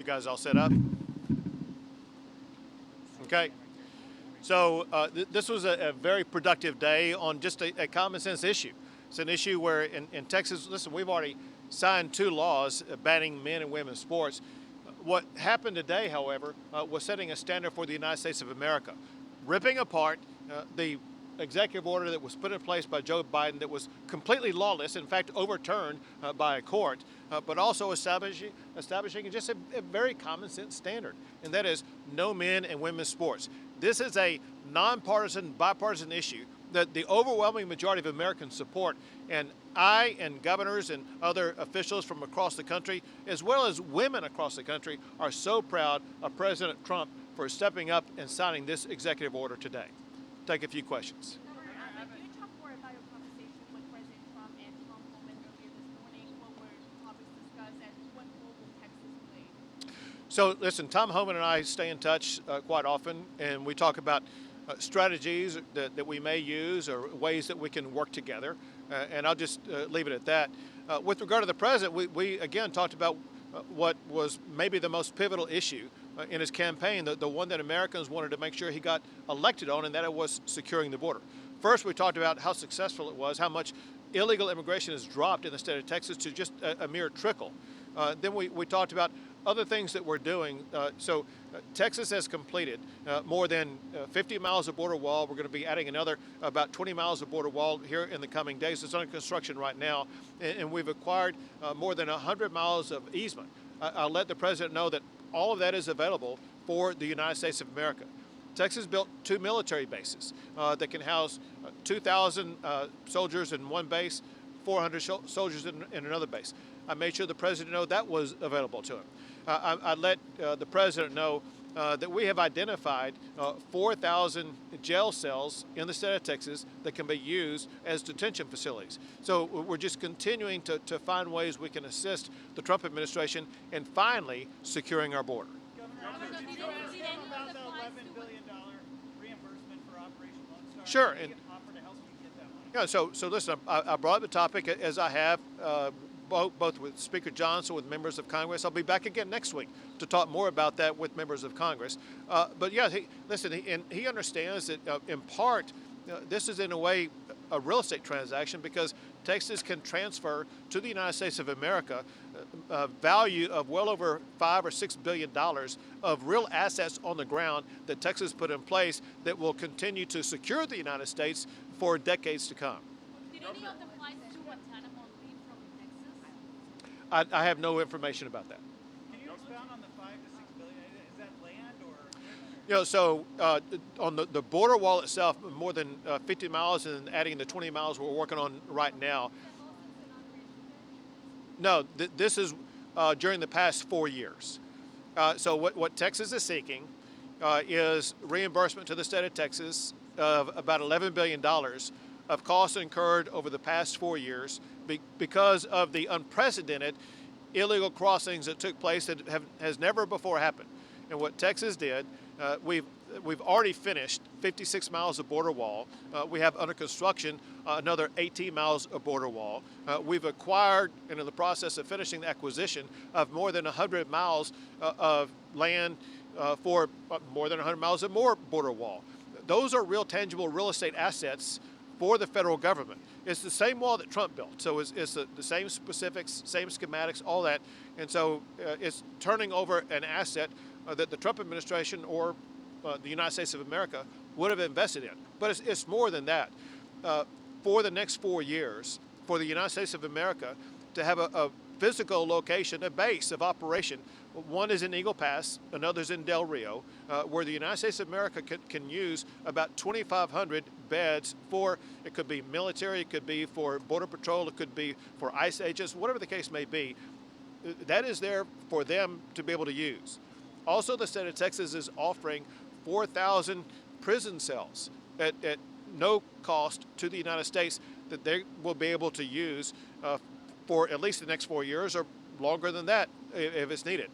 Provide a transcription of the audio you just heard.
guys all set up? Okay. So this was a very productive day on just a common sense issue. It's an issue where in Texas, listen, we've already signed 2 laws banning men and women's sports. What happened today, however, was setting a standard for the United States of America, ripping apart the executive order that was put in place by Joe Biden that was completely lawless, in fact, overturned by a court, but also establishing just a very common sense standard, and that is no men and women's sports. This is a nonpartisan, bipartisan issue that the overwhelming majority of Americans support, and I and governors and other officials from across the country, as well as women across the country, are so proud of President Trump for stepping up and signing this executive order today. Take a few questions. Governor Abbott, can you talk more about your conversation with President Trump and Tom Homan earlier this morning? What were topics discussed and what role will Texas play? So listen, Tom Homan and I stay in touch quite often, and we talk about strategies that we may use or ways that we can work together, and I'll just leave it at that. With regard to the president, we again talked about what was maybe the most pivotal issue in his campaign, the one that Americans wanted to make sure he got elected on, and that it was securing the border. First, we talked about how successful it was, how much illegal immigration has dropped in the state of Texas to just a mere trickle. Then we talked about other things that we're doing. Texas has completed more than 50 miles of border wall. We're going to be adding another about 20 miles of border wall here in the coming days. It's under construction right now, and we've acquired more than 100 miles of easement. I'll let the president know that all of that is available for the United States of America. Texas built 2 military bases that can house 2,000 soldiers in one base, 400 soldiers in another base. I made sure the president know that was available to him. I let the president know that we have identified 4,000 jail cells in the state of Texas that can be used as detention facilities. So we're just continuing to find ways we can assist the Trump administration in finally securing our border. Governor, did you ask about the $11 billion reimbursement for Operation Lone Star? Sure. Did you offer to help you get that money? Yeah, so listen, I brought up the topic as I have both with Speaker Johnson, with members of Congress. I'll be back again next week to talk more about that with members of Congress. But yeah, he understands that in part, this is in a way a real estate transaction because Texas can transfer to the United States of America a value of well over $5 or $6 billion of real assets on the ground that Texas put in place that will continue to secure the United States for decades to come. Did any of the flights to Guantanamo leave from Texas? I have no information about that. Can you expound on the $5 to $6 billion? Is that land or? You know, so on the border wall itself, more than 50 miles, and adding the 20 miles we're working on right now. No, this is during the past 4 years. So what Texas is seeking is reimbursement to the state of Texas of about $11 billion of costs incurred over the past 4 years because of the unprecedented illegal crossings that took place that has never before happened. And what Texas did, we've already finished 56 miles of border wall. We have under construction another 18 miles of border wall. We've acquired and in the process of finishing the acquisition of more than 100 miles of land for more than 100 miles of more border wall. Those are real tangible real estate assets for the federal government. It's the same wall that Trump built. So it's the same specifics, same schematics, all that. And so it's turning over an asset that the Trump administration or the United States of America would have invested in. But it's more than that. For the next 4 years, for the United States of America to have a physical location, a base of operation. One is in Eagle Pass, another is in Del Rio, where the United States of America can use about 2,500 beds for, it could be military, it could be for Border Patrol, it could be for ICE agents, whatever the case may be. That is there for them to be able to use. Also, the state of Texas is offering 4,000 prison cells at no cost to the United States that they will be able to use for at least the next 4 years or longer than that if it's needed.